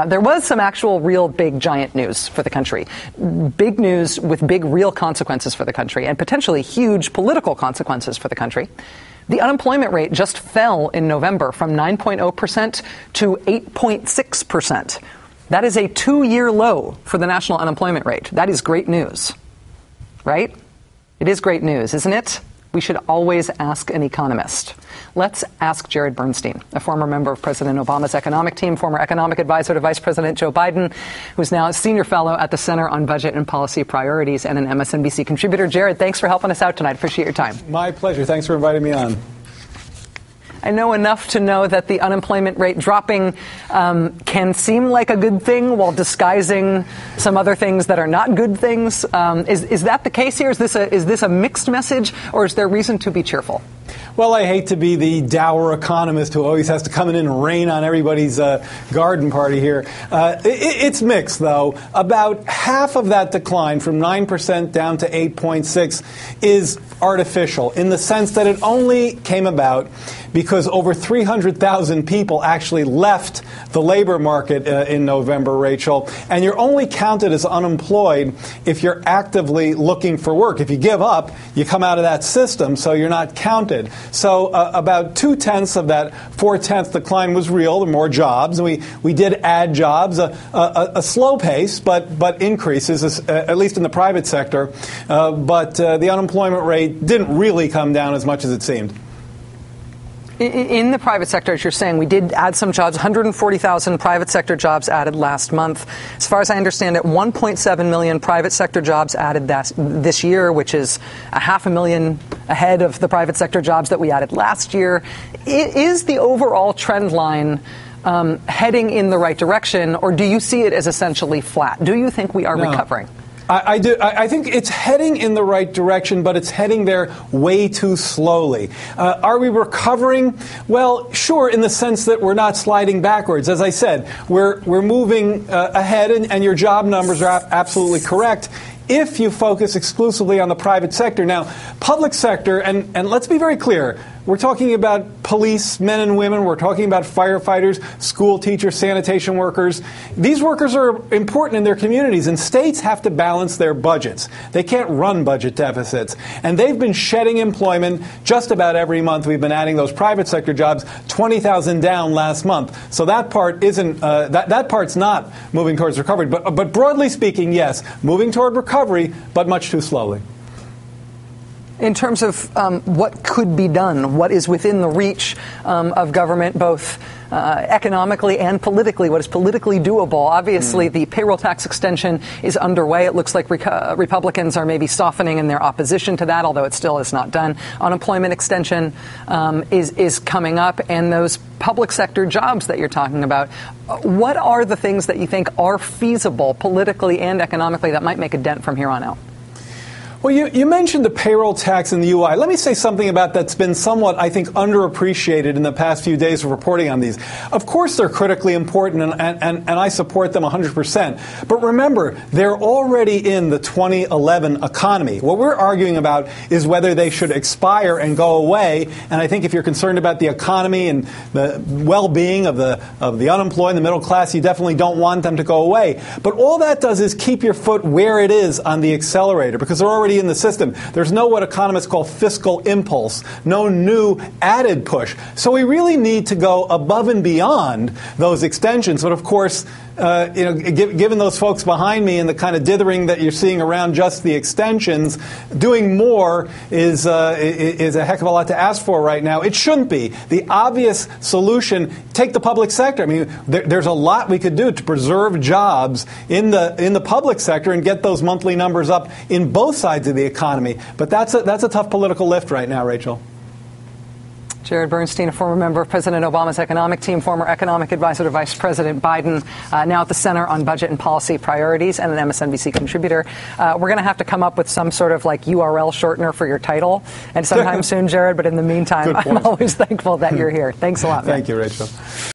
There was some actual real big giant news for the country. Big news with big real consequences for the country and potentially huge political consequences for the country. The unemployment rate just fell in November from 9.0% to 8.6%. That is a 2-year low for the national unemployment rate. That is great news, right? It is great news, isn't it? We should always ask an economist. Let's ask Jared Bernstein, a former member of President Obama's economic team, former economic advisor to Vice President Joe Biden, who's now a senior fellow at the Center on Budget and Policy Priorities and an MSNBC contributor. Jared, thanks for helping us out tonight. Appreciate your time. My pleasure. Thanks for inviting me on. I know enough to know that the unemployment rate dropping can seem like a good thing while disguising some other things that are not good things. Is that the case here? Is this a mixed message, or is there reason to be cheerful? Well, I hate to be the dour economist who always has to come in and rain on everybody's garden party here. It's mixed, though. About half of that decline from 9% down to 8.6 is artificial in the sense that it only came about because over 300,000 people actually left the labor market in November, Rachel, and you're only counted as unemployed if you're actively looking for work. If you give up, you come out of that system, so you're not counted. So about 2/10 of that 4/10 decline was real. There were more jobs. We did add jobs, a slow pace, but increases, at least in the private sector. But the unemployment rate didn't really come down as much as it seemed. In the private sector, as you're saying, we did add some jobs, 140,000 private sector jobs added last month. As far as I understand it, 1.7 million private sector jobs added this year, which is 500,000 ahead of the private sector jobs that we added last year. Is the overall trend line heading in the right direction, or do you see it as essentially flat? Do you think we are recovering? I do. I think it's heading in the right direction, but it's heading there way too slowly. Are we recovering? Well, sure, in the sense that we're not sliding backwards. As I said, we're moving ahead, and your job numbers are absolutely correct if you focus exclusively on the private sector. Now, public sector, and let's be very clear, we're talking about police, men and women. We're talking about firefighters, school teachers, sanitation workers. These workers are important in their communities, and states have to balance their budgets. They can't run budget deficits. And they've been shedding employment just about every month. We've been adding those private sector jobs, 20,000 down last month. So that part isn't that part's not moving towards recovery. But broadly speaking, yes, moving toward recovery, but much too slowly. In terms of what could be done, what is within the reach of government, both economically and politically, what is politically doable? Obviously, the payroll tax extension is underway. It looks like Republicans are maybe softening in their opposition to that, although it still is not done. Unemployment extension is coming up, and those public sector jobs that you're talking about. What are the things that you think are feasible politically and economically that might make a dent from here on out? Well, you mentioned the payroll tax and the UI. Let me say something about that's been somewhat, I think, underappreciated in the past few days of reporting on these. Of course, they're critically important, and I support them 100%. But remember, they're already in the 2011 economy. What we're arguing about is whether they should expire and go away. And I think if you're concerned about the economy and the well-being of the unemployed and the middle class, you definitely don't want them to go away. But all that does is keep your foot where it is on the accelerator, because they're already in the system. There's no what economists call fiscal impulse, no new added push. So we really need to go above and beyond those extensions. But of course, given those folks behind me and the kind of dithering that you're seeing around just the extensions, doing more is a heck of a lot to ask for right now. It shouldn't be. The obvious solution, take the public sector. I mean, there's a lot we could do to preserve jobs in the public sector and get those monthly numbers up in both sides of the economy. But that's a tough political lift right now, Rachel. Jared Bernstein, a former member of President Obama's economic team, former economic advisor to Vice President Biden, now at the Center on Budget and Policy Priorities, and an MSNBC contributor. We're going to have to come up with some sort of URL shortener for your title and sometime soon, Jared. But in the meantime, I'm always thankful that you're here. Thanks a lot, man. Thank you, Rachel.